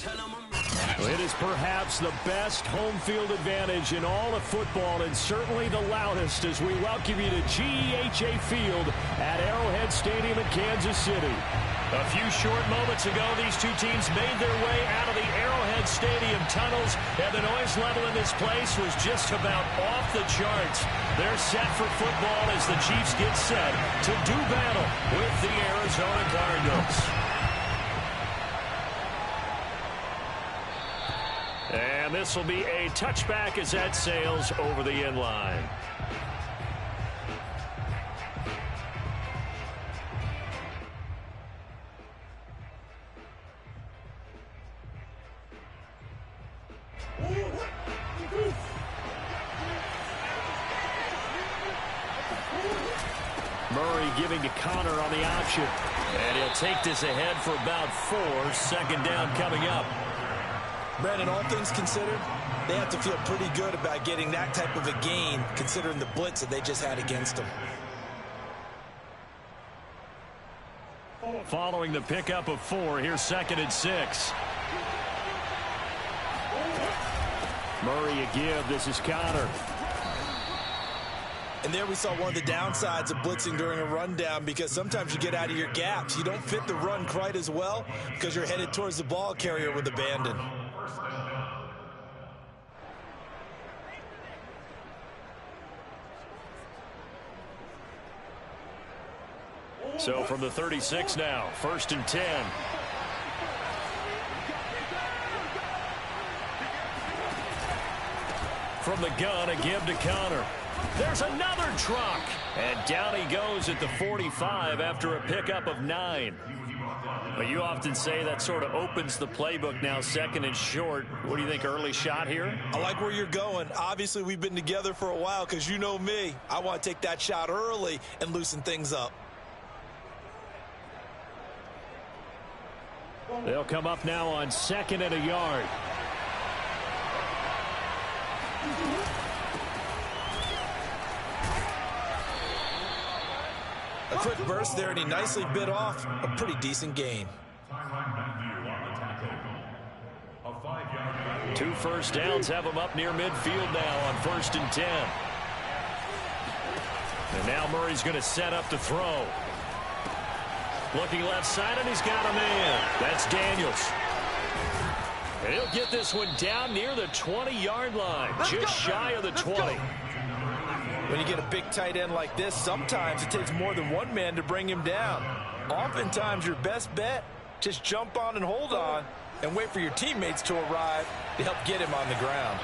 It is perhaps the best home field advantage in all of football, and certainly the loudest, as we welcome you to GEHA Field at Arrowhead Stadium in Kansas City. A few short moments ago, these two teams made their way out of the Arrowhead Stadium tunnels, and the noise level in this place was just about off the charts. They're set for football as the Chiefs get set to do battle with the Arizona Cardinals. And this will be a touchback as that sails over the end line. Murray giving to Connor on the option. And he'll take this ahead for about 4. Second down coming up. Brandon, all things considered, they have to feel pretty good about getting that type of a gain, considering the blitz that they just had against them. Following the pickup of 4, here's 2nd and 6. Murray a give. This is Connor. And there we saw one of the downsides of blitzing during a rundown, because sometimes you get out of your gaps. You don't fit the run quite as well because you're headed towards the ball carrier with abandon. So from the 36 now, 1st and 10. From the gun, a give to Connor. There's another truck. And down he goes at the 45 after a pickup of 9. But you often say that sort of opens the playbook now, 2nd and short. What do you think, early shot here? I like where you're going. Obviously, we've been together for a while, because you know me. I want to take that shot early and loosen things up. They'll come up now on 2nd and a yard. A quick burst there, and he nicely bit off a pretty decent gain. 2 first downs have him up near midfield now on 1st and 10. And now Murray's going to set up to throw. Looking left side, and he's got a man. That's Daniels. And he'll get this one down near the 20-yard line, just shy of the 20. When you get a big tight end like this, sometimes it takes more than one man to bring him down. Oftentimes, your best bet, just jump on and hold on and wait for your teammates to arrive to help get him on the ground.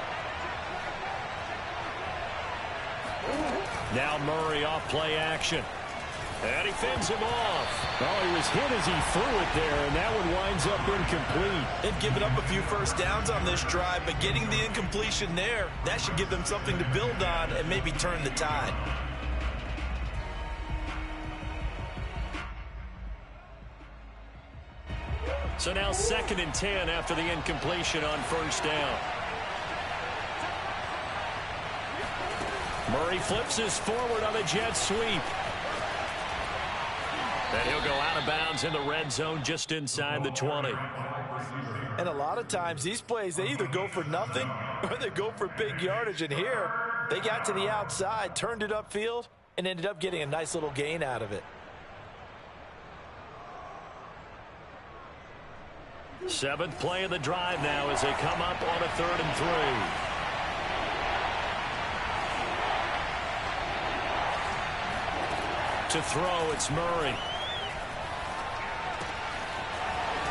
Now Murray off play action. And he fends him off. Oh, he was hit as he threw it there, and that one winds up incomplete. They've given up a few first downs on this drive, but getting the incompletion there, that should give them something to build on and maybe turn the tide. So now 2nd and 10 after the incompletion on 1st down. Murray flips his forward on the jet sweep. And he'll go out of bounds in the red zone just inside the 20. And a lot of times these plays, they either go for nothing or they go for big yardage. And here, they got to the outside, turned it upfield, and ended up getting a nice little gain out of it. Seventh play of the drive now as they come up on a 3rd and 3. To throw, it's Murray.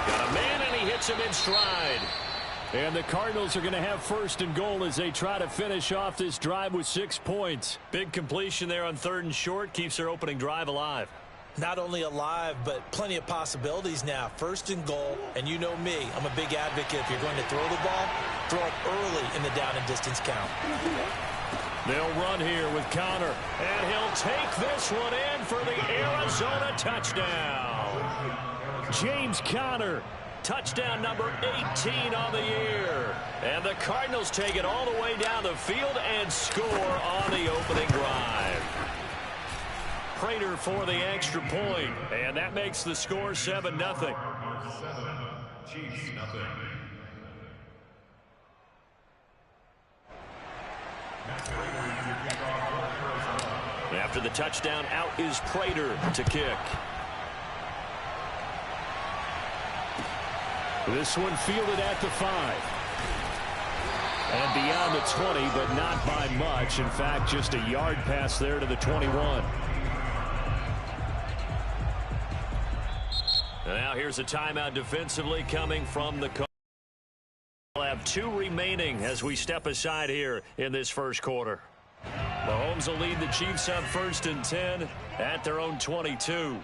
Got a man, and he hits him in stride. And the Cardinals are going to have 1st and goal as they try to finish off this drive with 6 points. Big completion there on 3rd and short keeps their opening drive alive. Not only alive, but plenty of possibilities now. 1st and goal, and you know me, I'm a big advocate. If you're going to throw the ball, throw it early in the down and distance count. They'll run here with Connor, and he'll take this one in for the Arizona touchdown. James Conner, touchdown number 18 on the year. And the Cardinals take it all the way down the field and score on the opening drive. Prater for the extra point, and that makes the score 7-0. Chiefs, nothing. After the touchdown, out is Prater to kick. This one fielded at the 5. And beyond the 20, but not by much. In fact, just a yard pass there to the 21. Now here's a timeout defensively coming from the coach. We'll have 2 remaining as we step aside here in this first quarter. Mahomes will lead the Chiefs up 1st and 10 at their own 22.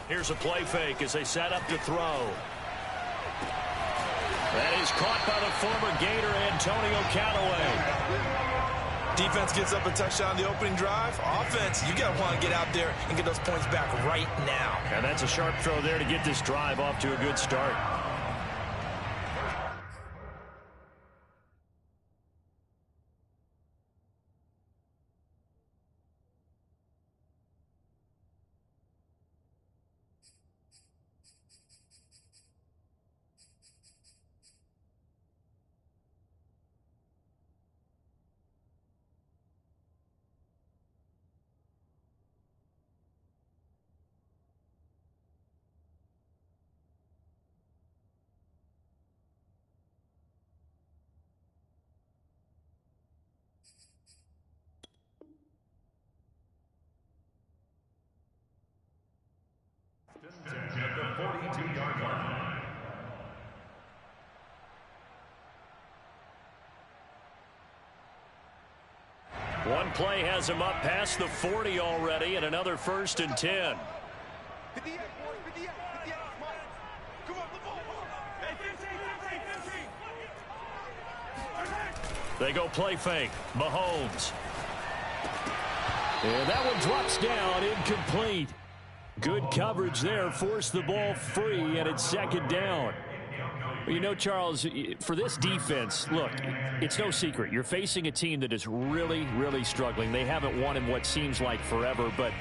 Here's a play fake as they set up to throw. That is caught by the former Gator Antonio Callaway. Defense gets up a touchdown the opening drive. Offense, you got to want to get out there and get those points back right now. And that's a sharp throw there to get this drive off to a good start. At the 42-yard line. One play has him up past the 40 already, and another 1st and 10. They go play fake. Mahomes. And that one drops down, incomplete. Good coverage there, forced the ball free, and it's 2nd down. Well, you know, Charles, for this defense, look, it's no secret. You're facing a team that is really, really struggling. They haven't won in what seems like forever, but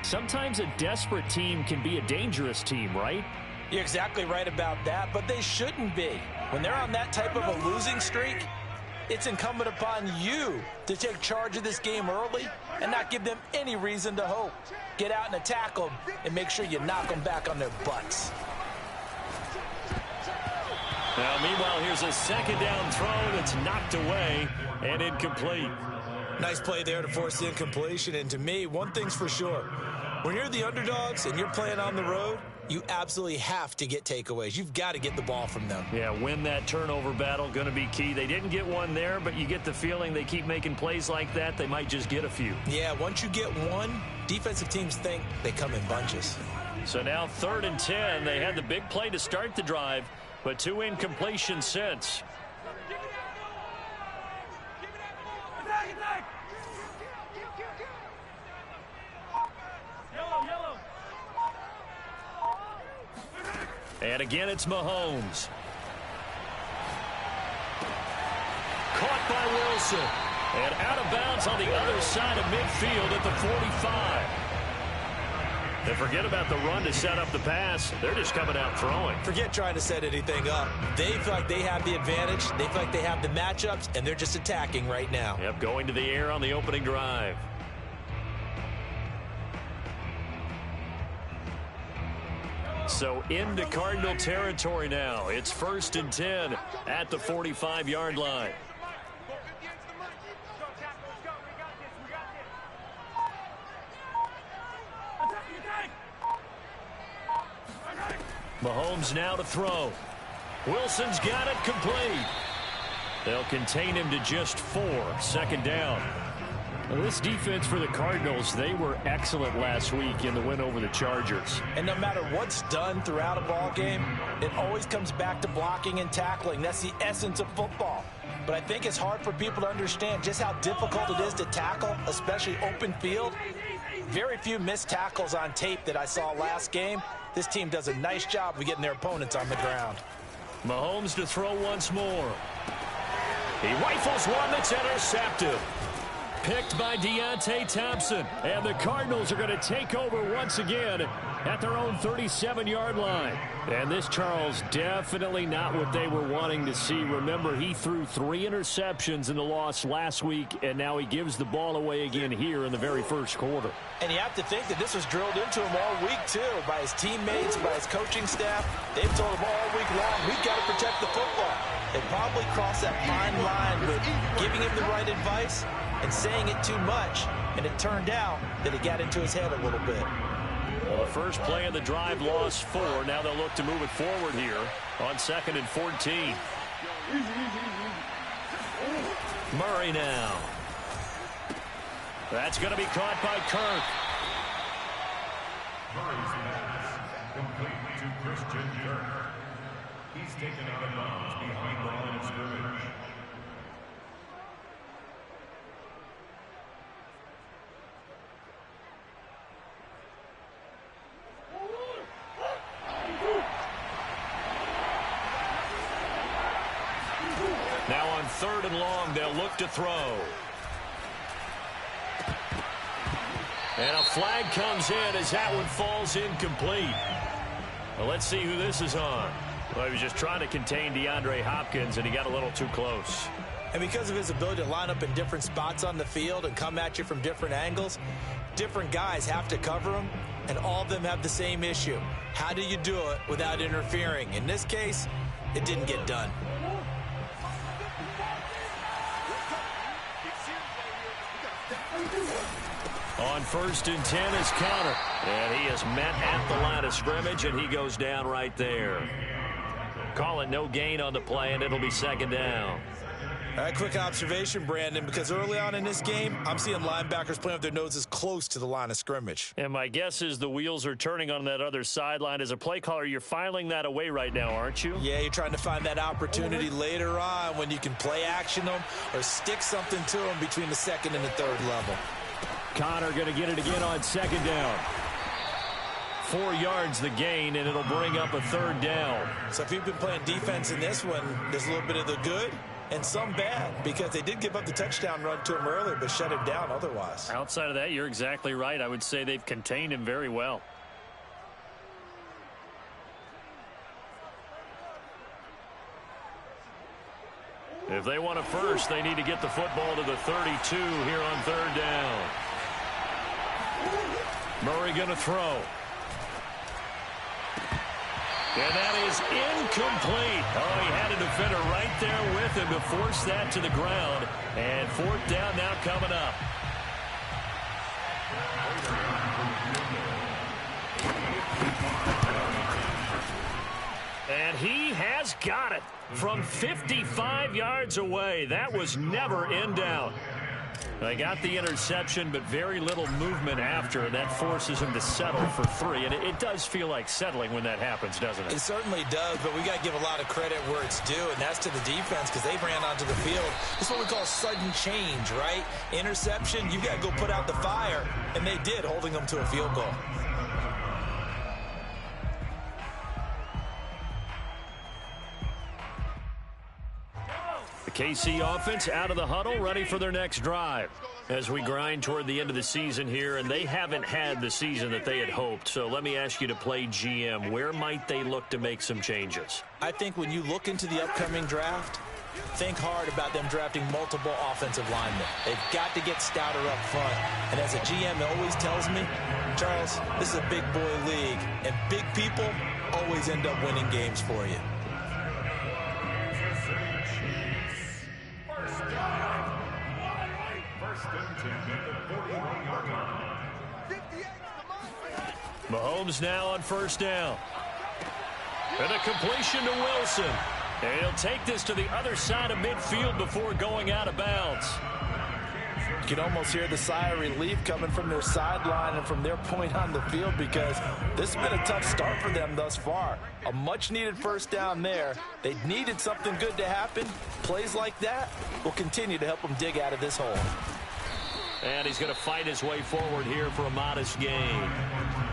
sometimes a desperate team can be a dangerous team, right? You're exactly right about that, but they shouldn't be. When they're on that type of a losing streak, it's incumbent upon you to take charge of this game early and not give them any reason to hope. Get out and attack them and make sure you knock them back on their butts. Now, meanwhile, here's a 2nd down throw that's knocked away and incomplete. Nice play there to force the incompletion. And to me, one thing's for sure. When you're the underdogs and you're playing on the road, you absolutely have to get takeaways. You've got to get the ball from them. Yeah, win that turnover battle, going to be key. They didn't get one there, but you get the feeling they keep making plays like that, they might just get a few. Yeah, once you get one, defensive teams think they come in bunches. So now 3rd and 10. They had the big play to start the drive, but 2 incompletions since. And again, it's Mahomes. Caught by Wilson. And out of bounds on the other side of midfield at the 45. And forget about the run to set up the pass. They're just coming out throwing. Forget trying to set anything up. They feel like they have the advantage. They feel like they have the matchups, and they're just attacking right now. Yep, going to the air on the opening drive. So into Cardinal territory now. It's 1st and 10 at the 45-yard line. Mahomes now to throw. Wilson's got it complete. They'll contain him to just 4. 2nd down. Well, this defense for the Cardinals, they were excellent last week in the win over the Chargers. And no matter what's done throughout a ball game, it always comes back to blocking and tackling. That's the essence of football. But I think it's hard for people to understand just how difficult it is to tackle, especially open field. Very few missed tackles on tape that I saw last game. This team does a nice job of getting their opponents on the ground. Mahomes to throw once more. He rifles one that's intercepted. Picked by Deontay Thompson. And the Cardinals are going to take over once again at their own 37-yard line. And this, Charles, definitely not what they were wanting to see. Remember, he threw 3 interceptions in the loss last week, and now he gives the ball away again here in the very first quarter. And you have to think that this was drilled into him all week, too, by his teammates, by his coaching staff. They've told him all week long, we've got to protect the football. They probably crossed that fine line with giving him the right advice and saying it too much, and it turned out that it got into his head a little bit. Well, the first play of the drive lost 4. Now they'll look to move it forward here on 2nd and 14. Murray now. That's going to be caught by Kirk. Murray's pass complete to Christian Kirk. He's taken out of bounds behind the line of scrimmage. Now on 3rd and long, they'll look to throw. And a flag comes in as that one falls incomplete. Well, let's see who this is on. Well, he was just trying to contain DeAndre Hopkins, and he got a little too close. And because of his ability to line up in different spots on the field and come at you from different angles, different guys have to cover him, and all of them have the same issue. How do you do it without interfering? In this case, it didn't get done. On 1st and 10 is Conner. And he is met at the line of scrimmage, and he goes down right there. Call it no gain on the play, and it'll be 2nd down. All right, quick observation, Brandon, because early on in this game, I'm seeing linebackers playing with their noses close to the line of scrimmage. And my guess is the wheels are turning on that other sideline. As a play caller, you're filing that away right now, aren't you? Yeah, you're trying to find that opportunity later on when you can play action them or stick something to them between the 2nd and the 3rd level. Conner going to get it again on 2nd down. 4 yards the gain, and it'll bring up a 3rd down. So if you've been playing defense in this one, there's a little bit of the good and some bad, because they did give up the touchdown run to him earlier but shut him down otherwise. Outside of that, you're exactly right. I would say they've contained him very well. If they want a first, they need to get the football to the 32 here on 3rd down. Murray going to throw. And that is incomplete. Oh, he had a defender right there with him to force that to the ground. And 4th down now coming up. And he has got it from 55 yards away. That was never in doubt. They got the interception, but very little movement after, and that forces him to settle for 3. And it does feel like settling when that happens, doesn't it? It certainly does, but we got to give a lot of credit where it's due, and that's to the defense, because they ran onto the field. This is what we call sudden change, right? Interception, you got to go put out the fire, and they did, holding them to a field goal. The KC offense out of the huddle, ready for their next drive. As we grind toward the end of the season here, and they haven't had the season that they had hoped. So let me ask you to play GM. Where might they look to make some changes? I think when you look into the upcoming draft, think hard about them drafting multiple offensive linemen. They've got to get stouter up front. And as a GM always tells me, Charles, this is a big boy league, and big people always end up winning games for you. Mahomes now on 1st down. And a completion to Wilson. And he'll take this to the other side of midfield before going out of bounds. You can almost hear the sigh of relief coming from their sideline and from their point on the field, because this has been a tough start for them thus far. A much-needed 1st down there. They needed something good to happen. Plays like that will continue to help them dig out of this hole. And he's going to fight his way forward here for a modest gain.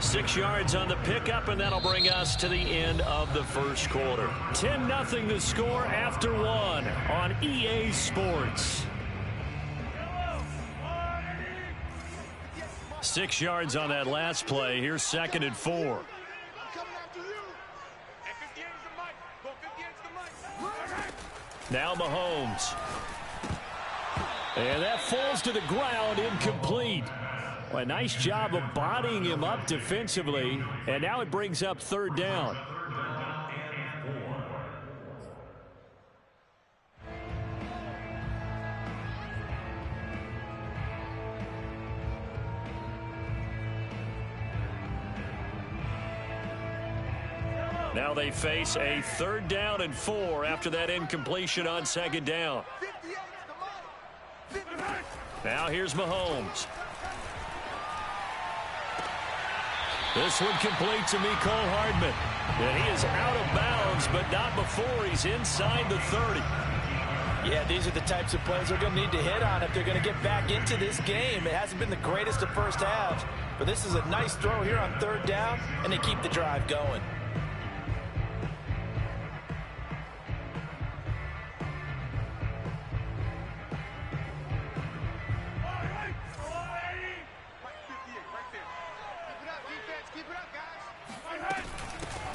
6 yards on the pickup, and that'll bring us to the end of the first quarter. 10-0 the score after 1 on EA Sports. 6 yards on that last play. Here's 2nd and 4. Now Mahomes. And that falls to the ground, incomplete. Well, a nice job of bodying him up defensively. And now it brings up 3rd down. Now they face a 3rd down and 4 after that incompletion on 2nd down. Now here's Mahomes. This one complete to Mecole Hardman. And he is out of bounds, but not before he's inside the 30. Yeah, these are the types of plays they're going to need to hit on if they're going to get back into this game. It hasn't been the greatest of first halves, but this is a nice throw here on 3rd down, and they keep the drive going.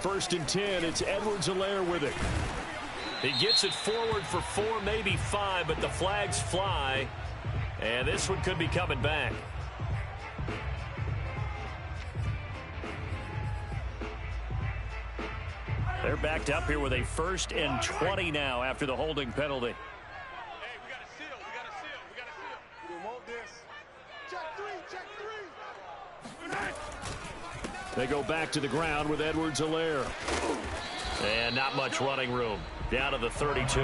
First and 10, it's Edwards-Helaire with it. He gets it forward for 4, maybe 5, but the flags fly. And this one could be coming back. They're backed up here with a 1st and 20 now after the holding penalty. Hey, we got a seal. We got a seal. We got a seal. We want this. Check 3. Check 3. They go back to the ground with Edwards-Helaire. And not much running room. Down to the 32.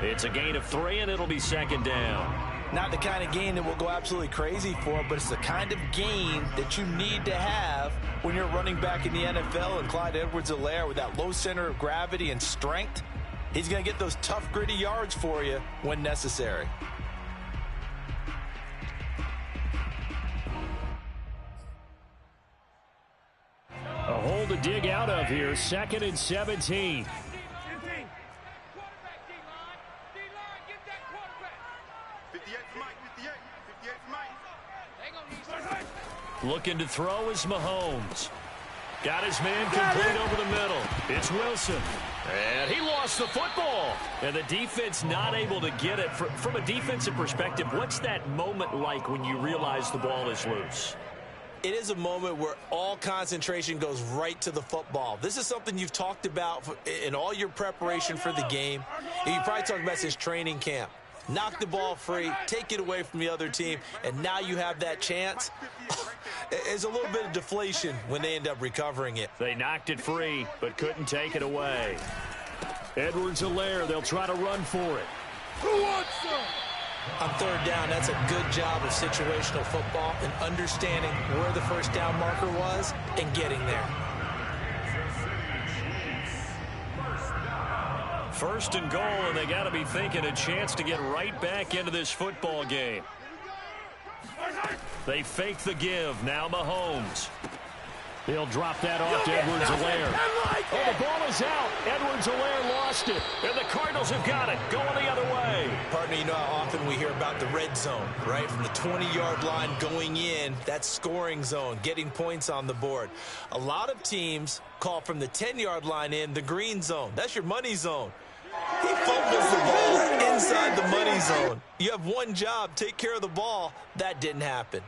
It's a gain of 3, and it'll be 2nd down. Not the kind of gain that we'll go absolutely crazy for, but it's the kind of gain that you need to have when you're running back in the NFL. And Clyde Edwards-Helaire, with that low center of gravity and strength, he's going to get those tough, gritty yards for you when necessary. A hole to dig out of here. 2nd and 17. Looking to throw is Mahomes. Got his man complete over the middle. It's Wilson. And he lost the football. And the defense not able to get it. From a defensive perspective, what's that moment like when you realize the ball is loose? It is a moment where all concentration goes right to the football. This is something you've talked about in all your preparation for the game. You probably talked about since training camp. Knock the ball free, take it away from the other team, and now you have that chance. There's a little bit of deflation when they end up recovering it. They knocked it free, but couldn't take it away. Edwards-Helaire, they'll try to run for it. Who wants some? On 3rd down, that's a good job of situational football and understanding where the 1st down marker was and getting there. 1st and goal, and they got to be thinking a chance to get right back into this football game. They fake the give. Now Mahomes. He'll drop that off to Edwards-Helaire. Oh, the ball is out. Edwards-Helaire lost it. And the Cardinals have got it. Going the other way. Partner, you know how often we hear about the red zone, right? From the 20-yard line going in, that scoring zone, getting points on the board. A lot of teams call from the 10-yard line in the green zone. That's your money zone. He fumbles the ball inside the money zone. You have one job, take care of the ball. That didn't happen.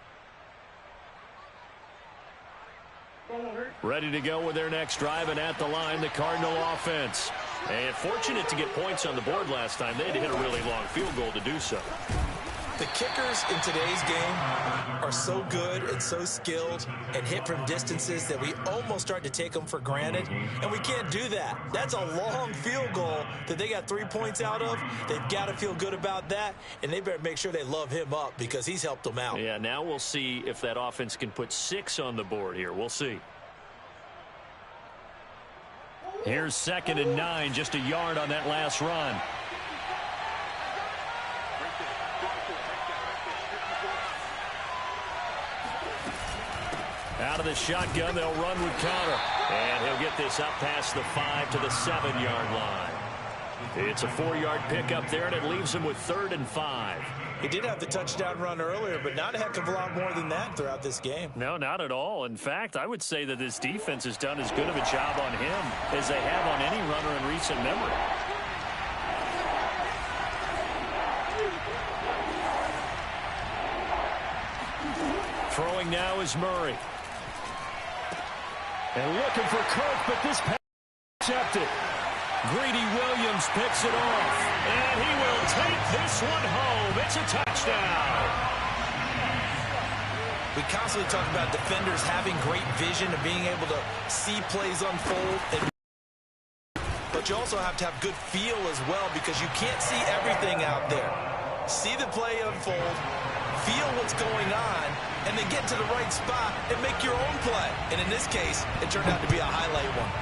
Ready to go with their next drive, and at the line, the Cardinal offense. And fortunate to get points on the board last time. They had to hit a really long field goal to do so. The kickers in today's game are so good and so skilled and hit from distances that we almost start to take them for granted, and we can't do that. That's a long field goal that they got 3 points out of. They've got to feel good about that, and they better make sure they love him up because he's helped them out. Yeah, now we'll see if that offense can put 6 on the board here. We'll see. Here's 2nd and 9, just a yard on that last run. Out of the shotgun, they'll run with Conner. And he'll get this up past the 5 to the 7-yard line. It's a 4-yard pickup there, and it leaves him with 3rd and 5. He did have the touchdown run earlier, but not a heck of a lot more than that throughout this game. No, not at all. In fact, I would say that this defense has done as good of a job on him as they have on any runner in recent memory. Throwing now is Murray. And looking for Kirk, but this pass intercepted. Greedy Williams picks it off, and he will take this one home. It's a touchdown. We constantly talk about defenders having great vision and being able to see plays unfold. But you also have to have good feel as well, because you can't see everything out there. See the play unfold, feel what's going on, and then get to the right spot and make your own play. And in this case, it turned out to be a highlight one.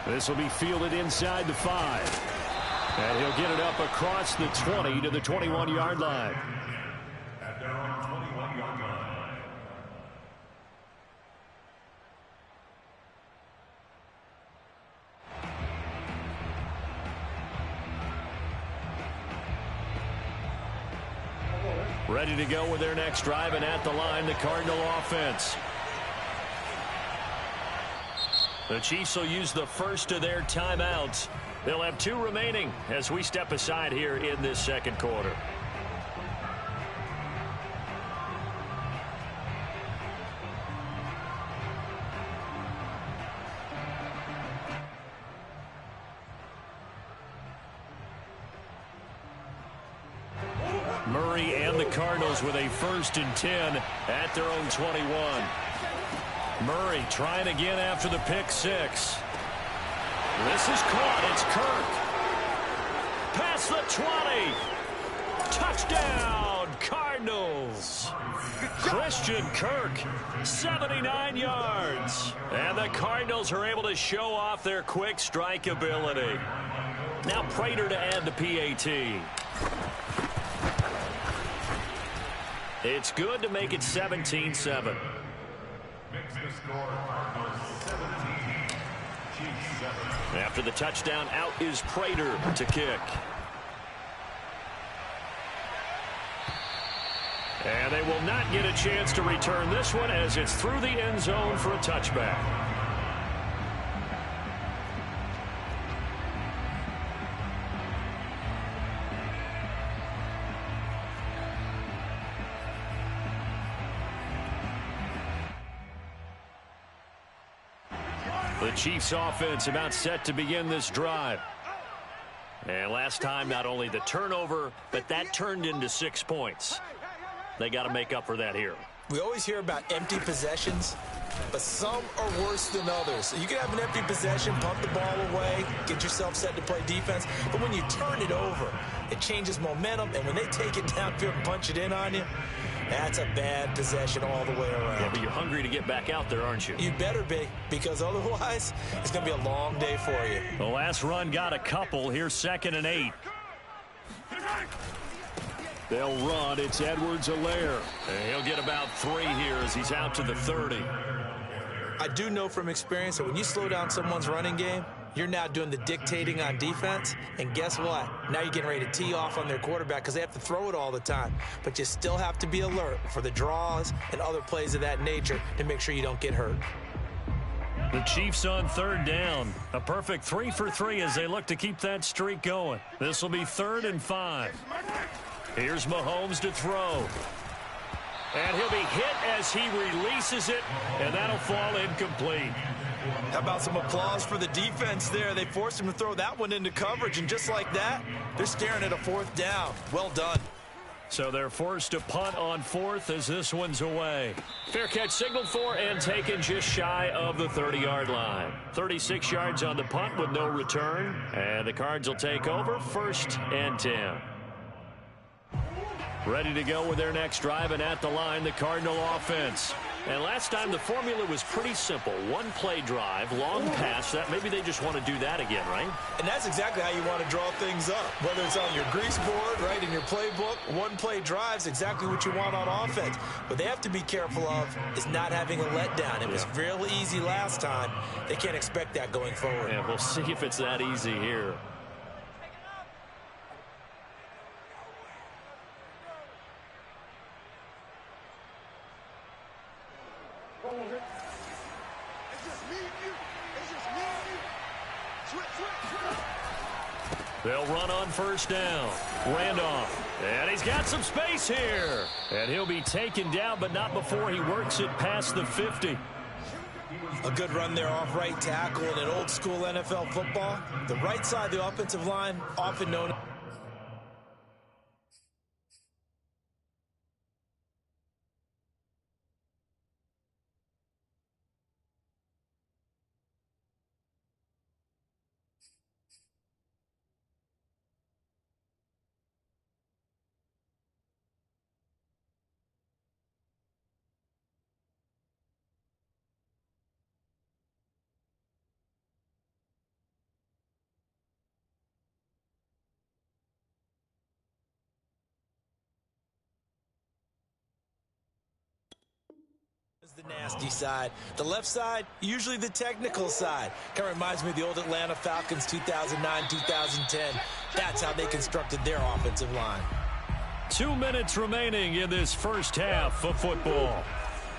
This will be fielded inside the 5. And he'll get it up across the 20 to the 21-yard line. At their own 21-yard line. Ready to go with their next drive, and at the line, the Cardinal offense. The Chiefs will use the first of their timeouts. They'll have 2 remaining as we step aside here in this second quarter. Murray and the Cardinals with a 1st and 10 at their own 21. Murray trying again after the pick 6. This is caught. It's Kirk. Past the 20. Touchdown, Cardinals. Christian Kirk, 79 yards. And the Cardinals are able to show off their quick strike ability. Now Prater to add the PAT. It's good to make it 17-7. After the touchdown, out is Prater to kick. And they will not get a chance to return this one as it's through the end zone for a touchback. The Chiefs offense about set to begin this drive. And last time, not only the turnover, but that turned into 6 points. They got to make up for that here. We always hear about empty possessions, but some are worse than others. You can have an empty possession, pump the ball away, get yourself set to play defense, but when you turn it over, it changes momentum, and when they take it downfield and punch it in on you, that's a bad possession all the way around. Yeah, but you're hungry to get back out there, aren't you? You better be, because otherwise, it's going to be a long day for you. The last run got a couple. Here's 2nd and 8. They'll run. It's Edwards-Helaire. And he'll get about 3 here as he's out to the 30. I do know from experience that when you slow down someone's running game, you're now doing the dictating on defense, and guess what? Now you're getting ready to tee off on their quarterback because they have to throw it all the time. But you still have to be alert for the draws and other plays of that nature to make sure you don't get hurt. The Chiefs on 3rd down. A perfect 3 for 3 as they look to keep that streak going. This will be 3rd and 5. Here's Mahomes to throw. And he'll be hit as he releases it, and that'll fall incomplete. How about some applause for the defense there? They forced him to throw that one into coverage, and just like that, they're staring at a 4th down. Well done. So they're forced to punt on 4th as this one's away. Fair catch signaled for and taken just shy of the 30-yard line. 36 yards on the punt with no return, and the Cards will take over 1st and 10. Ready to go with their next drive, and at the line, the Cardinal offense. And last time, the formula was pretty simple. 1-play drive, long pass. That maybe they just want to do that again, right? And that's exactly how you want to draw things up. Whether it's on your grease board, right, in your playbook, 1-play drive's exactly what you want on offense. What they have to be careful of is not having a letdown. It was real easy last time. They can't expect that going forward. Yeah, we'll see if it's that easy here. It's just me and you. It's just me and you. Switch. They'll run on first down. Randolph. And he's got some space here. And he'll be taken down, but not before he works it past the 50. A good run there off right tackle in an old school NFL football. The right side of the offensive line, often known. The nasty side. The left side, usually the technical side. Kind of reminds me of the old Atlanta Falcons 2009, 2010. That's how they constructed their offensive line. 2 minutes remaining in this first half of football.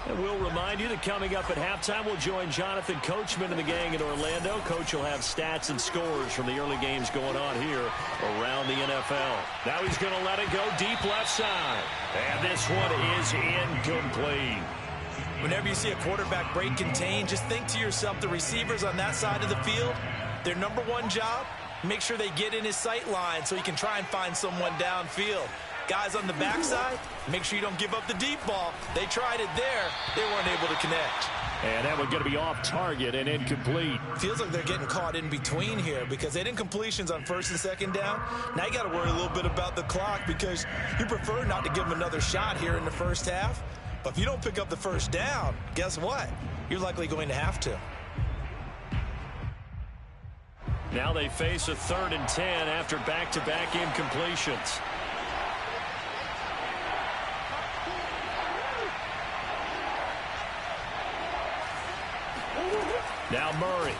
And we'll remind you that coming up at halftime, we'll join Jonathan Coachman and the gang in Orlando. Coach will have stats and scores from the early games going on here around the NFL. Now he's going to let it go deep left side. And this one is incomplete. Whenever you see a quarterback break contain, just think to yourself, the receivers on that side of the field, their number one job, make sure they get in his sight line so he can try and find someone downfield. Guys on the backside, make sure you don't give up the deep ball. They tried it there. They weren't able to connect. And that one's going to be off target and incomplete. Feels like they're getting caught in between here because they didn't incompletions on first and second down. Now you got to worry a little bit about the clock because you prefer not to give them another shot here in the first half. But if you don't pick up the first down, guess what? You're likely going to have to. Now they face a 3rd and 10 after back-to-back incompletions. Now Murray.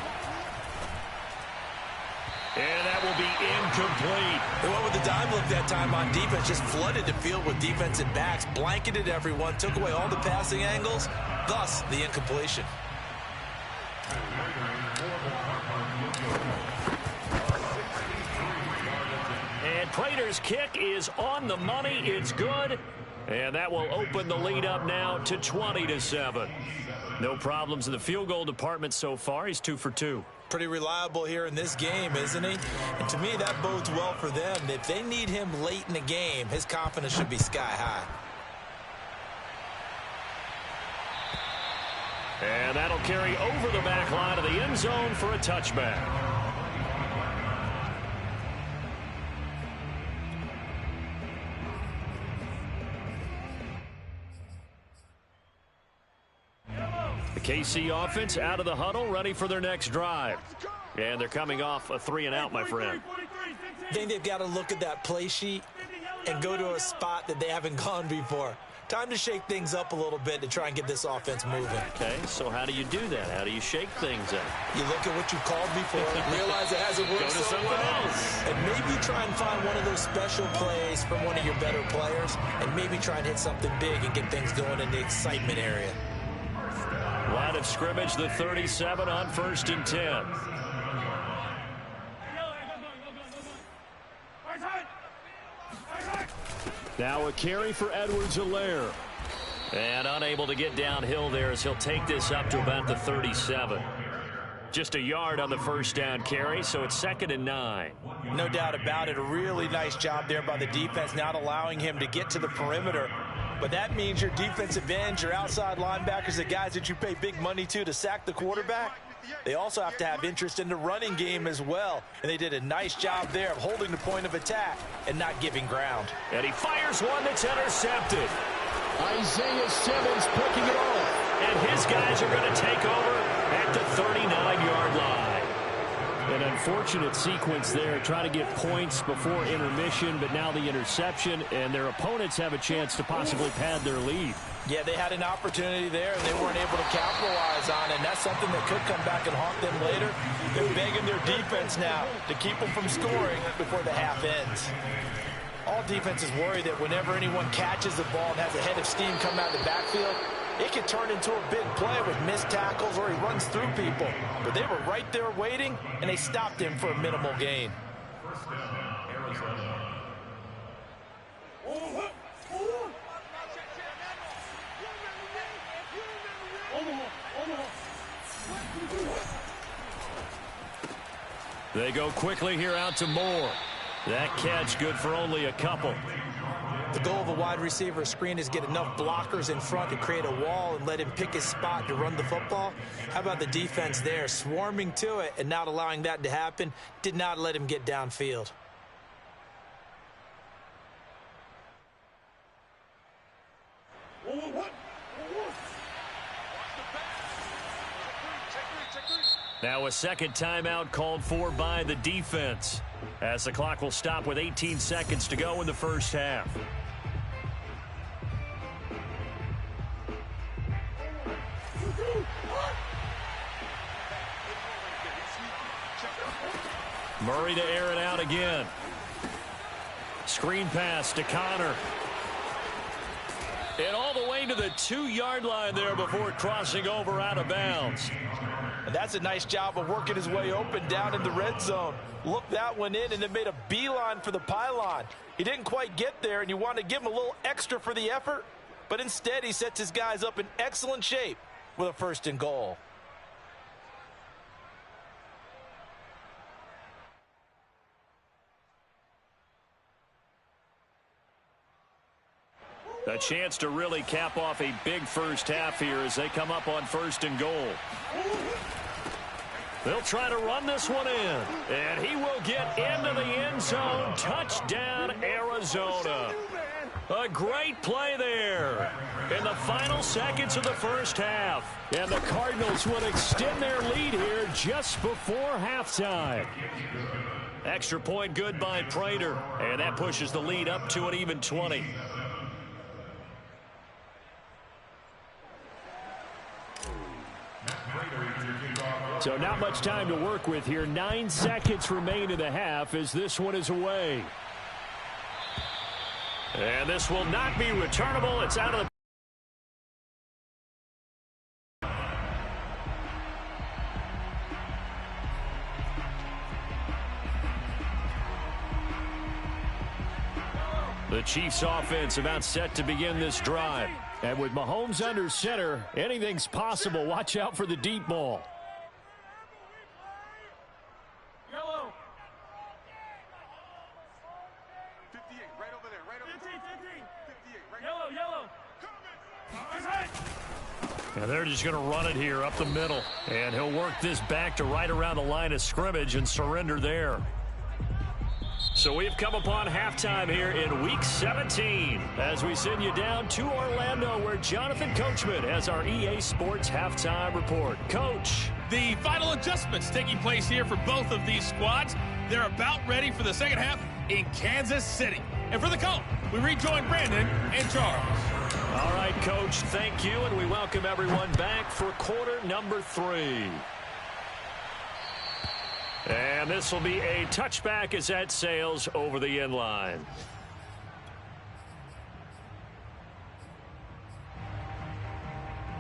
And that will be incomplete. They went with the dime look that time on defense. Just flooded the field with defensive backs. Blanketed everyone. Took away all the passing angles. Thus, the incompletion. And Prater's kick is on the money. It's good. And that will open the lead up now to 20-7. No problems in the field goal department so far. He's 2 for 2. Pretty reliable here in this game, isn't he? And to me, that bodes well for them. If they need him late in the game, his confidence should be sky high. And that'll carry over the back line of the end zone for a touchback. The KC offense out of the huddle, ready for their next drive. And they're coming off a 3-and-out, my friend. I think they've got to look at that play sheet and go to a spot that they haven't gone before. Time to shake things up a little bit to try and get this offense moving. Okay, so how do you do that? How do you shake things up? You look at what you called before, realize it hasn't worked so well, and maybe try and find one of those special plays from one of your better players, and maybe try and hit something big and get things going in the excitement area. Line of scrimmage, the 37 on 1st and 10. Now a carry for Edwards-Helaire. And unable to get downhill there as he'll take this up to about the 37. Just a yard on the first down carry, so it's 2nd and 9. No doubt about it. A really nice job there by the defense, not allowing him to get to the perimeter. But that means your defensive ends, your outside linebackers, the guys that you pay big money to sack the quarterback, they also have to have interest in the running game as well. And they did a nice job there of holding the point of attack and not giving ground. And he fires one that's intercepted. Isaiah Simmons picking it off. And his guys are going to take over at the 39-yard line. An unfortunate sequence there, trying to get points before intermission, but now the interception, and their opponents have a chance to possibly pad their lead. Yeah, they had an opportunity there, and they weren't able to capitalize on it, and that's something that could come back and haunt them later. They're begging their defense now to keep them from scoring before the half ends. All defenses worry that whenever anyone catches the ball and has a head of steam come out of the backfield, It can turn into a big play with missed tackles or he runs through people. But they were right there waiting, and they stopped him for a minimal gain. First down, Arizona. They go quickly here out to Moore. That catch good for only a couple. The goal of a wide receiver screen is get enough blockers in front to create a wall and let him pick his spot to run the football. How about the defense there, swarming to it and not allowing that to happen? Did not let him get downfield. Now a second timeout called for by the defense, as the clock will stop with 18 seconds to go in the first half. Murray to air it out again. Screen pass to Connor. And all the way to the 2-yard line there before crossing over out of bounds. And that's a nice job of working his way open down in the red zone. Looked that one in and then made a beeline for the pylon. He didn't quite get there, and you want to give him a little extra for the effort. But instead, he sets his guys up in excellent shape with a 1st and goal. A chance to really cap off a big first half here as they come up on 1st and goal. They'll try to run this one in, and he will get into the end zone. Touchdown, Arizona. A great play there in the final seconds of the first half. And the Cardinals would extend their lead here just before halftime. Extra point good by Prater, and that pushes the lead up to an even 20. So not much time to work with here. 9 seconds remain in the half as this one is away. And this will not be returnable. It's out of the Chiefs offense about set to begin this drive. And with Mahomes under center, anything's possible. Watch out for the deep ball. Yellow. 58, right over there, right over there. 58, right yellow. And they're just going to run it here up the middle. And he'll work this back to right around the line of scrimmage and surrender there. So we've come upon halftime here in Week 17 as we send you down to Orlando where Jonathan Coachman has our EA Sports Halftime Report. Coach. The final adjustments taking place here for both of these squads. They're about ready for the second half in Kansas City. And for the call, we rejoin Brandon and Charles. All right, Coach, thank you, and we welcome everyone back for quarter number 3. And this will be a touchback as that sails over the end line.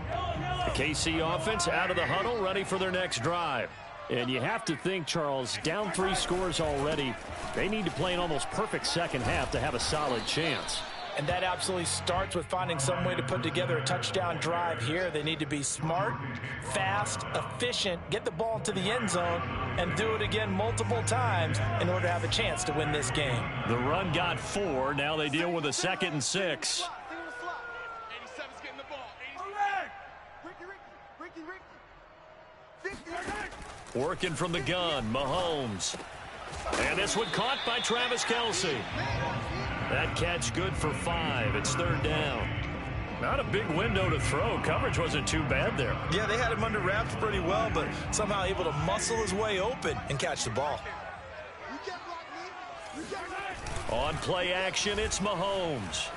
The KC offense out of the huddle, ready for their next drive. And you have to think, Charles, down 3 scores already. They need to play an almost perfect second half to have a solid chance. And that absolutely starts with finding some way to put together a touchdown drive here. They need to be smart, fast, efficient, get the ball to the end zone, and do it again multiple times in order to have a chance to win this game. The run got 4. Now they deal with a 2nd and 6. 87's getting the ball. 50. Working from the gun, Mahomes. And this one caught by Travis Kelce. That catch good for 5. It's 3rd down. Not a big window to throw. Coverage wasn't too bad there. Yeah, they had him under wraps pretty well, but somehow able to muscle his way open and catch the ball. On play action, it's Mahomes.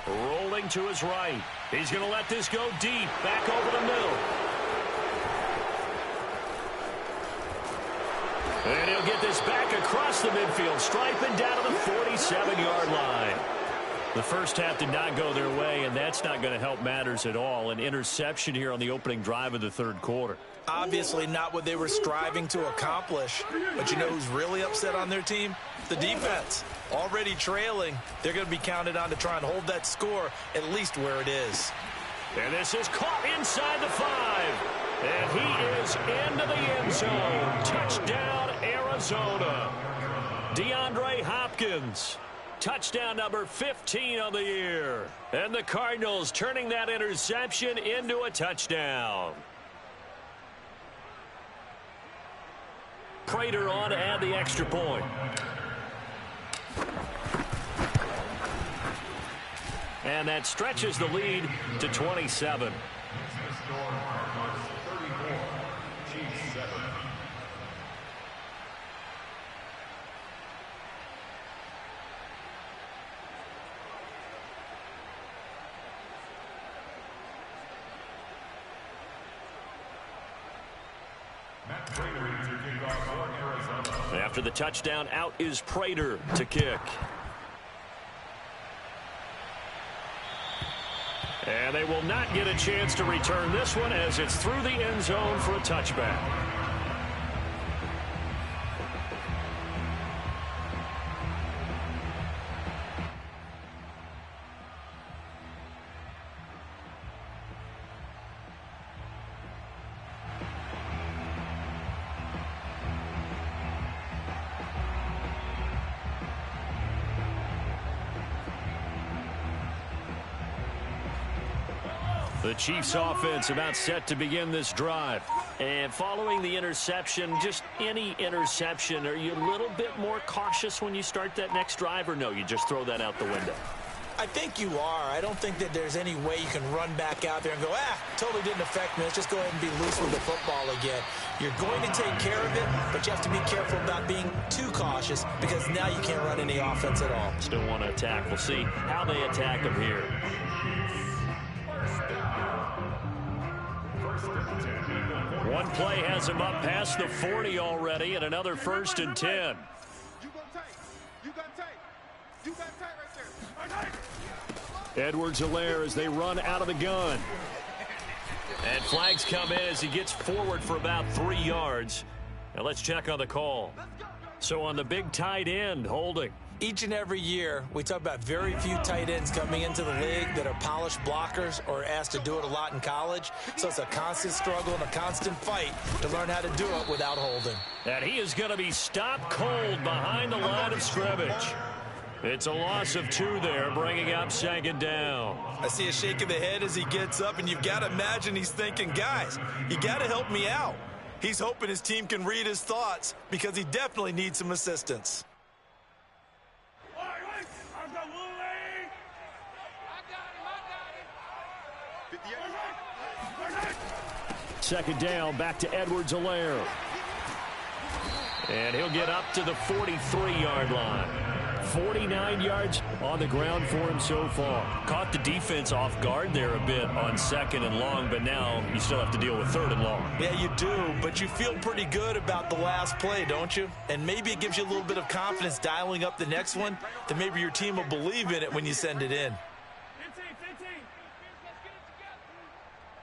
Rolling to his right. He's going to let this go deep, back over the middle. And he'll get this back across the midfield stripe and down to the 47-yard line. The first half did not go their way, and that's not going to help matters at all. An interception here on the opening drive of the third quarter. Obviously not what they were striving to accomplish. But you know who's really upset on their team? The defense. Already trailing. They're going to be counted on to try and hold that score at least where it is. And this is caught inside the 5. And he is into the end zone. Touchdown, Arizona. DeAndre Hopkins. Touchdown number 15 on the year. And the Cardinals turning that interception into a touchdown. Prater on to add the extra point. And that stretches the lead to 27. After the touchdown, out is Prater to kick. And they will not get a chance to return this one as it's through the end zone for a touchback. The Chiefs offense about set to begin this drive. And following the interception, just any interception, are you a little bit more cautious when you start that next drive, or no, you just throw that out the window? I think you are. I don't think that there's any way you can run back out there and go, totally didn't affect me. Let's just go ahead and be loose with the football again. You're going to take care of it, but you have to be careful about being too cautious because now you can't run any offense at all. Still want to attack. We'll see how they attack them here. One play has him up past the 40 already, and another 1st and 10. You got tight. You got tight. You got tight right there. Edwards-Helaire as they run out of the gun. And flags come in as he gets forward for about 3 yards. Now let's check on the call. So on the big tight end, holding. Each and every year, we talk about very few tight ends coming into the league that are polished blockers or asked to do it a lot in college. So it's a constant struggle and a constant fight to learn how to do it without holding. And he is going to be stopped cold behind the line of scrimmage. It's a loss of 2 there, bringing up 2nd down. I see a shake of the head as he gets up, and you've got to imagine he's thinking, guys, you got to help me out. He's hoping his team can read his thoughts because he definitely needs some assistance. Second down, back to Edwards-Helaire. And he'll get up to the 43-yard line. 49 yards on the ground for him so far. Caught the defense off guard there a bit on 2nd and long, but now you still have to deal with 3rd and long. Yeah, you do, but you feel pretty good about the last play, don't you? And maybe it gives you a little bit of confidence dialing up the next one, that maybe your team will believe in it when you send it in.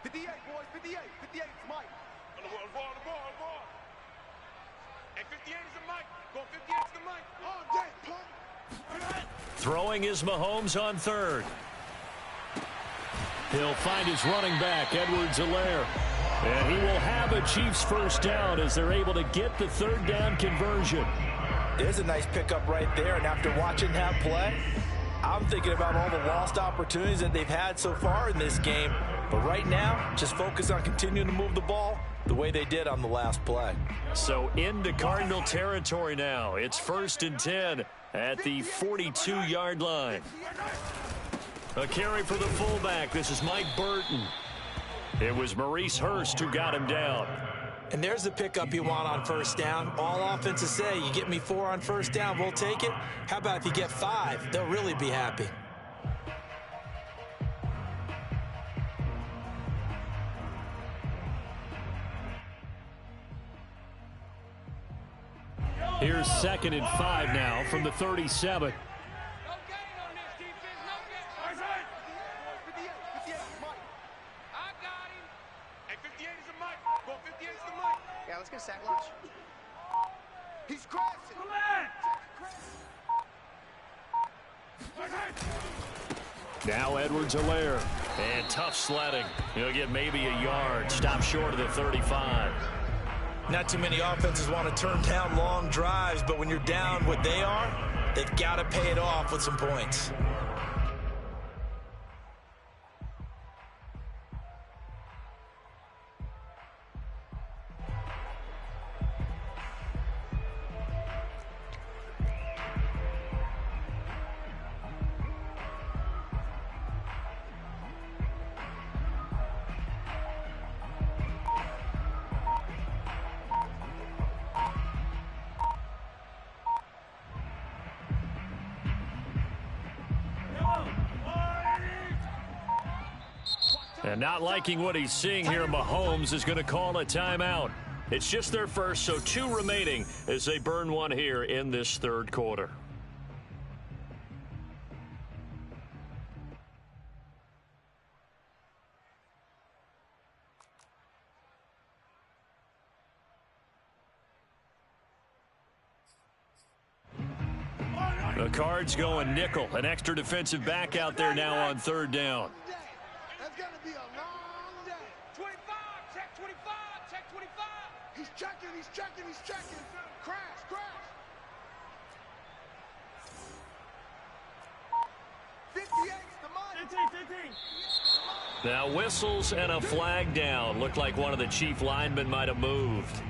58, boys, 58. 58 is Mike. On the ball. And 58 is the Mike. Going 58 is the Mike. Oh, yeah, punk. Throwing is Mahomes on 3rd. He'll find his running back, Edwards-Helaire. And he will have a Chiefs 1st down as they're able to get the 3rd down conversion. There's a nice pickup right there, and after watching that play, I'm thinking about all the lost opportunities that they've had so far in this game. But right now, just focus on continuing to move the ball the way they did on the last play. So into Cardinal territory now. It's 1st and 10 at the 42-yard line. A carry for the fullback. This is Mike Burton. It was Maurice Hurst who got him down. And there's the pickup you want on 1st down. All offenses say, you get me 4 on 1st down, we'll take it. How about if you get 5? They'll really be happy. Here's 2nd and 5 now from the 37. No gain on this defense. No let's get a sack lunch. He's crashing. Now Edwards-Helaire. And tough sledding. He'll get maybe a yard. Stop short of the 35. Not too many offenses want to turn down long drives, but when you're down what they are, they've got to pay it off with some points. And not liking what he's seeing here, Mahomes is going to call a timeout. It's just their first, so 2 remaining as they burn one here in this third quarter. The Cards going nickel. An extra defensive back out there now on third down. That's going to be a long day. 25, check 25, check 25. He's checking, he's checking, he's checking. Crash, crash. 58's the money. 15. Now whistles and a flag down. Looked like one of the chief linemen might have moved.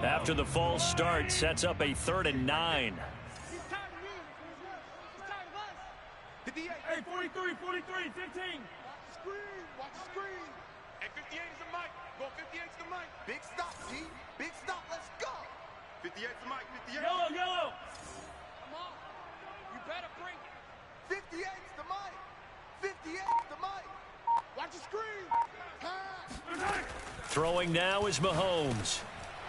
After the false start, sets up a 3rd and 9. Hey, 43, 43, 15. Watch the screen. Hey, 58 is the mic. Go 58's the mic. Big stop, G. Big stop. Let's go. 58's the mic. 58. Yellow. Come on. You better bring it. 58's the mic. 58's the mic. Watch the screen. Pass. Throwing now is Mahomes.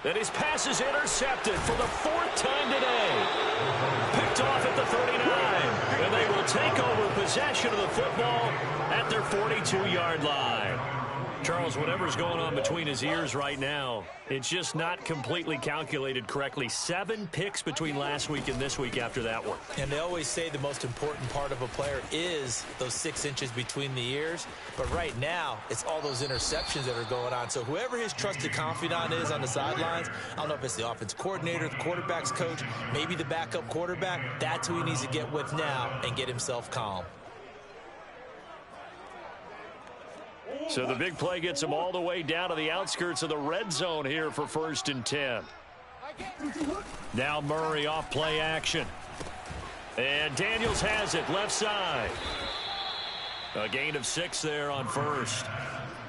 And his pass is intercepted for the 4th time today. Picked off at the 39. And they will take over possession of the football at their 42-yard line. Charles, whatever's going on between his ears right now, it's just not completely calculated correctly. 7 picks between last week and this week after that one. And they always say the most important part of a player is those 6 inches between the ears. But right now, it's all those interceptions that are going on. So whoever his trusted confidant is on the sidelines, I don't know if it's the offense coordinator, the quarterback's coach, maybe the backup quarterback, that's who he needs to get with now and get himself calm. So the big play gets him all the way down to the outskirts of the red zone here for 1st and 10. Now Murray off play action. And Daniels has it left side. A gain of 6 there on 1st.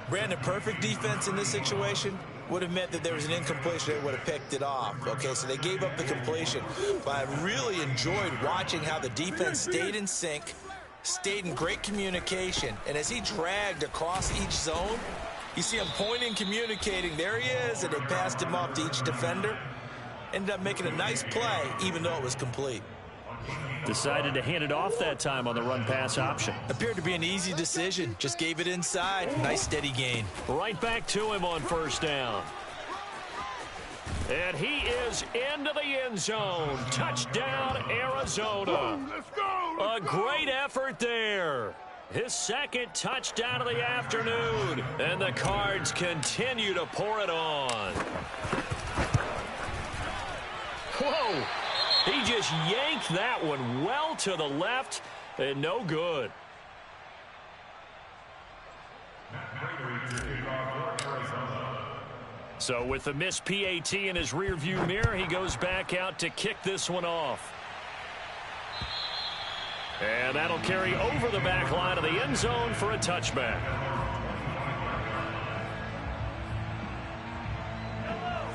Brandon, perfect defense in this situation would have meant that there was an incompletion. They would have picked it off. Okay, so they gave up the completion. But I really enjoyed watching how the defense stayed in sync, stayed in great communication, and as he dragged across each zone, you see him pointing, communicating. There he is, and they passed him off to each defender. Ended up making a nice play, even though it was complete. Decided to hand it off that time on the run-pass option. Appeared to be an easy decision. Just gave it inside. Nice, steady gain. Right back to him on 1st down. And he is into the end zone. Touchdown, Arizona. Let's go. A great effort there. His 2nd touchdown of the afternoon. And the Cards continue to pour it on. Whoa. He just yanked that one well to the left and no good. So with the missed PAT in his rearview mirror, he goes back out to kick this one off. And that'll carry over the back line of the end zone for a touchback.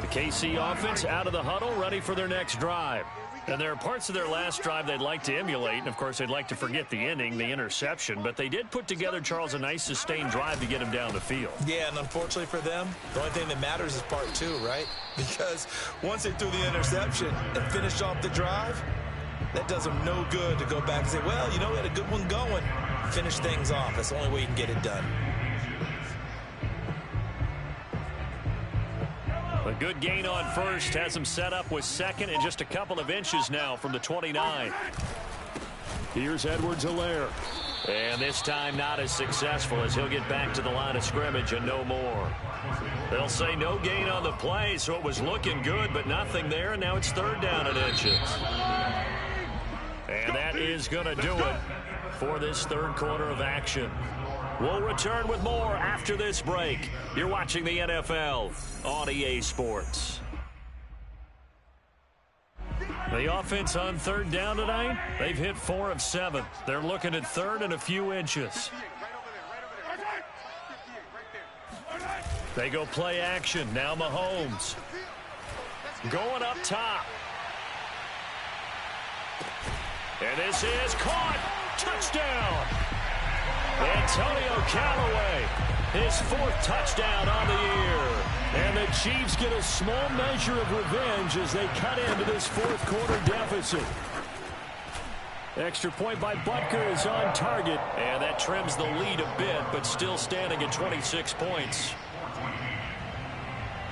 The KC offense out of the huddle, ready for their next drive. Here we And there are parts of their last drive they'd like to emulate, and of course they'd like to forget the ending, the interception, but they did put together, Charles, a nice sustained drive to get him down the field. Yeah, and unfortunately for them, the only thing that matters is part two, right? Because once they threw the interception and finished off the drive, that does them no good to go back and say, well, you know, we had a good one going. Finish things off. That's the only way you can get it done. A good gain on first has him set up with second and just a couple of inches now from the 29. Here's Edwards-Helaire. And this time not as successful as he'll get back to the line of scrimmage and no more. They'll say no gain on the play, so it was looking good, but nothing there, and now it's third down and inches. And that is going to do it for this third quarter of action. We'll return with more after this break. You're watching the NFL on EA Sports. The offense on third down tonight, they've hit 4 of 7. They're looking at third and a few inches. They go play action. Now Mahomes. Going up top. And this is caught. Touchdown. Antonio Callaway, his 4th touchdown on the year. And the Chiefs get a small measure of revenge as they cut into this 4th quarter deficit. Extra point by Butker is on target. And that trims the lead a bit, but still standing at 26 points.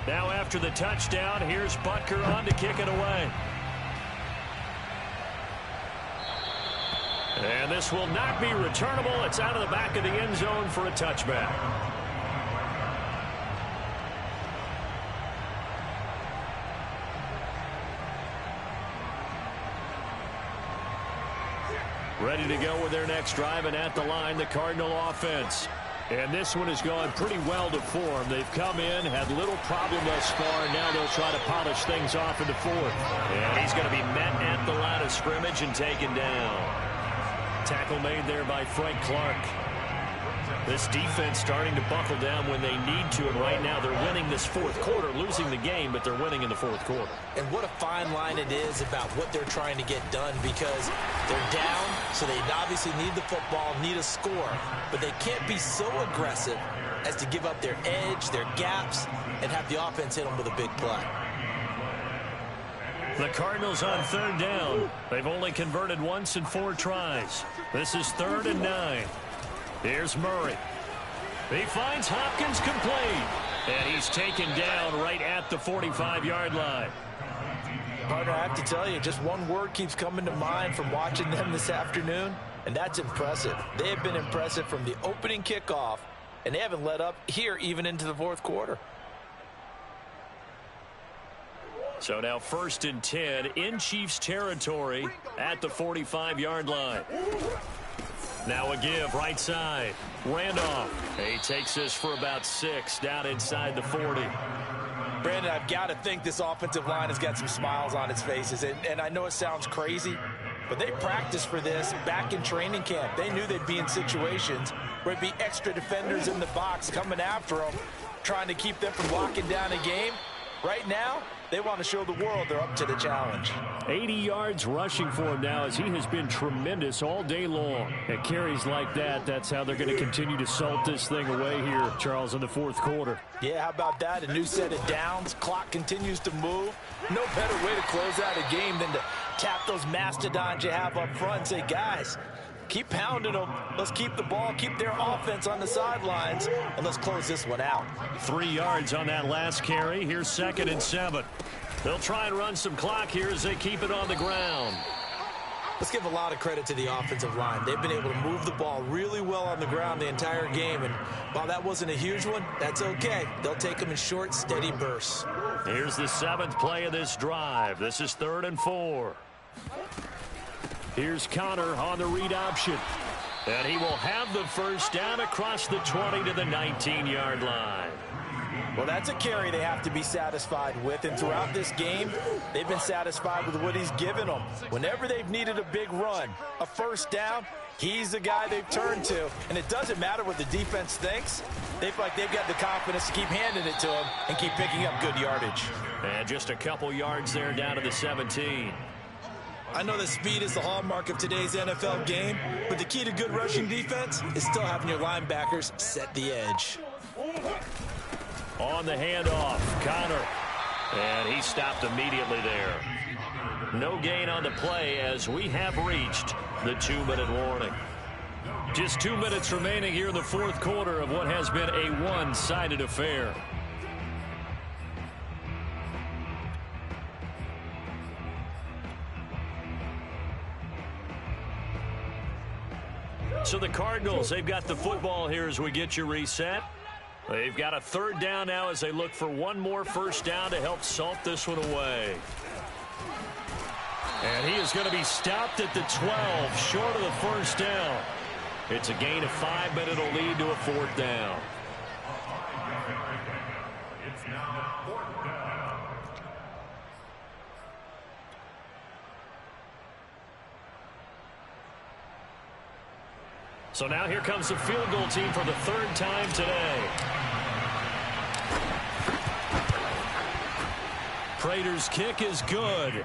Now after the touchdown, here's Butker on to kick it away. And this will not be returnable. It's out of the back of the end zone for a touchback. Ready to go with their next drive, and at the line, the Cardinal offense. And this one has gone pretty well to form. They've come in, had little problem thus far, and now they'll try to polish things off in the 4th. And he's going to be met at the line of scrimmage and taken down. Tackle made there by Frank Clark. This defense starting to buckle down when they need to, and right now they're winning this 4th quarter, losing the game, but they're winning in the 4th quarter. And what a fine line it is about what they're trying to get done, because they're down, so they obviously need the football, need a score, but they can't be so aggressive as to give up their edge, their gaps, and have the offense hit them with a big play. The Cardinals on third down. They've only converted once in 4 tries. This is 3rd and 9. Here's Murray. He finds Hopkins complete. And he's taken down right at the 45-yard line. Partner, I have to tell you, just one word keeps coming to mind from watching them this afternoon, and that's impressive. They have been impressive from the opening kickoff, and they haven't let up here even into the 4th quarter. So now 1st and 10 in Chiefs territory at the 45-yard line. Now a give right side. Randolph. He takes this for about 6 down inside the 40. Brandon, I've got to think this offensive line has got some smiles on its faces. And I know it sounds crazy, but they practiced for this back in training camp. They knew they'd be in situations where it'd be extra defenders in the box coming after them, trying to keep them from locking down a game. Right now, they want to show the world they're up to the challenge. 80 yards rushing for him now, as he has been tremendous all day long. At carries like that, that's how they're going to continue to salt this thing away here, Charles, in the 4th quarter. Yeah, how about that? A new set of downs. Clock continues to move. No better way to close out a game than to tap those mastodons you have up front and say, guys, keep pounding them. Let's keep the ball, keep their offense on the sidelines, and let's close this one out. 3 yards on that last carry. Here's 2nd and 7. They'll try and run some clock here as they keep it on the ground. Let's give a lot of credit to the offensive line. They've been able to move the ball really well on the ground the entire game, and while that wasn't a huge one, that's okay. They'll take them in short, steady bursts. Here's the 7th play of this drive. This is 3rd and 4. Here's Connor on the read option. And he will have the first down across the 20 to the 19-yard line. Well, that's a carry they have to be satisfied with, and throughout this game, they've been satisfied with what he's given them. Whenever they've needed a big run, a first down, he's the guy they've turned to. And it doesn't matter what the defense thinks. They feel like they've got the confidence to keep handing it to him and keep picking up good yardage. And just a couple yards there down to the 17. I know that speed is the hallmark of today's NFL game, but the key to good rushing defense is still having your linebackers set the edge. On the handoff, Connor. And he stopped immediately there. No gain on the play as we have reached the 2-minute warning. Just 2 minutes remaining here in the fourth quarter of what has been a one-sided affair. So the Cardinals, they've got the football here as we get you reset. They've got a third down now as they look for one more first down to help salt this one away. And he is going to be stopped at the 12, short of the first down. It's a gain of 5, but it'll lead to a fourth down. It's now fourth down. So now here comes the field goal team for the third time today. Prater's kick is good.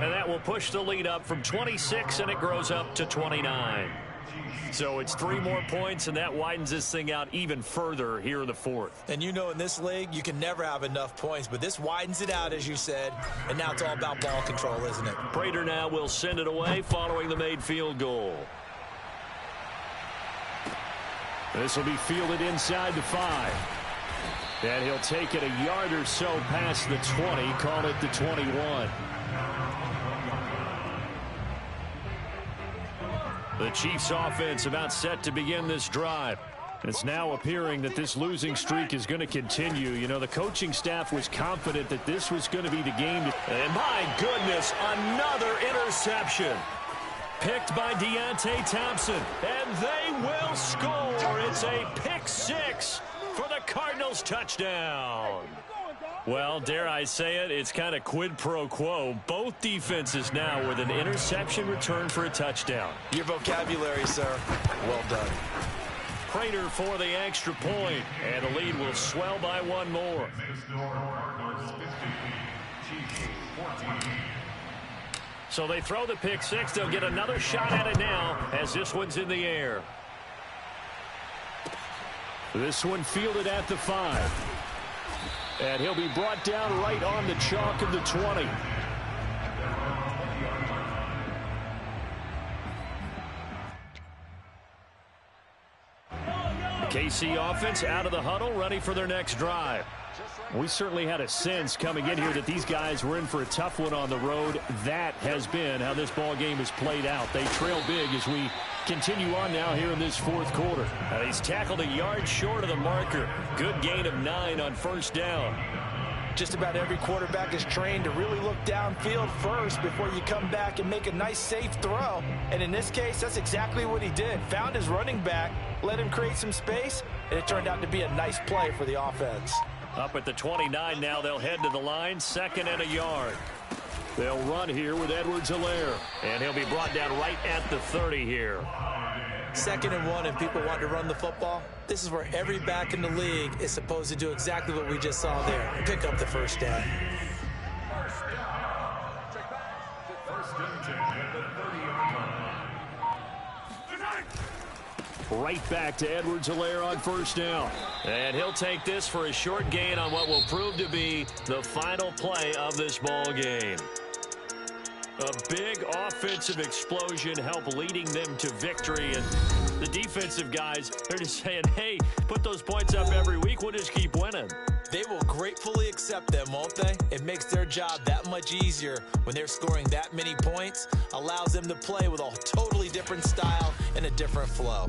And that will push the lead up from 26, and it grows up to 29. So it's 3 more points, and that widens this thing out even further here in the fourth. And you know in this league, you can never have enough points, but this widens it out, as you said, and now it's all about ball control, isn't it? Prater now will send it away following the made field goal. This will be fielded inside the 5. And he'll take it a yard or so past the 20, call it the 21. The Chiefs offense about set to begin this drive. It's now appearing that this losing streak is going to continue. You know, the coaching staff was confident that this was going to be the game. And my goodness, another interception. Picked by Deontay Thompson. And they will score. It's a pick 6 for the Cardinals touchdown. Well, dare I say it, it's kind of quid pro quo. Both defenses now with an interception return for a touchdown. Your vocabulary, sir. Well done. Prater for the extra point, and the lead will swell by 1 more. So they throw the pick 6. They'll get another shot at it now as this one's in the air. This one fielded at the 5. And he'll be brought down right on the chalk of the 20. The KC offense out of the huddle, ready for their next drive. We certainly had a sense coming in here that these guys were in for a tough one on the road. That has been how this ball game has played out. They trail big as we continue on now here in this fourth quarter. He's tackled a yard short of the marker. Good gain of 9 on first down. Just about every quarterback is trained to really look downfield first before you come back and make a nice, safe throw. And in this case, that's exactly what he did. Found his running back, let him create some space, and it turned out to be a nice play for the offense. Up at the 29 now, they'll head to the line, 2nd and a yard. They'll run here with Edwards-Helaire, and he'll be brought down right at the 30 here. 2nd and 1, and people want to run the football. This is where every back in the league is supposed to do exactly what we just saw there, pick up the first down. Right back to Edwards-Helaire on first down. And he'll take this for a short gain on what will prove to be the final play of this ball game. A big offensive explosion helped leading them to victory. And the defensive guys, they're just saying, hey, put those points up every week. We'll just keep winning. They will gratefully accept them, won't they? It makes their job that much easier when they're scoring that many points. Allows them to play with a totally different style and a different flow.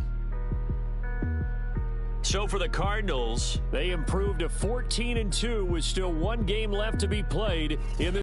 So for the Cardinals, they improved to 14-2 with still 1 game left to be played in the